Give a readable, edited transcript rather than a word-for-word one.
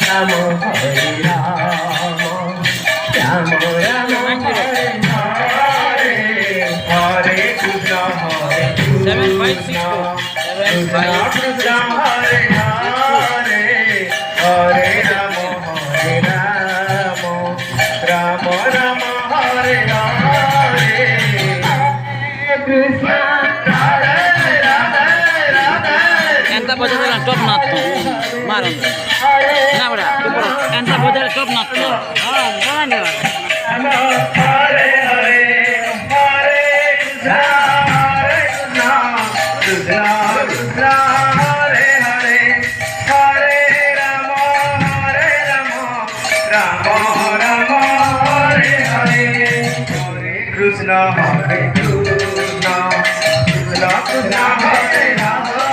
Ram Hare Ram Ram Ram Hare Hare Hare Krishna Hare Krishna Krishna Krishna Hare Hare Hare Ram Ram Ram Hare Hare Krishna Radhe Radhe Radhe Enta bojala top natto. Maron. Na bra. Enta bojala top natto. Ha, gane. Hare Hare Hare Krishna Krishna Krishna Hare Hare Hare Ram Ram Ram Hare Hare Hare Krishna Krishna Krishna Hare Ram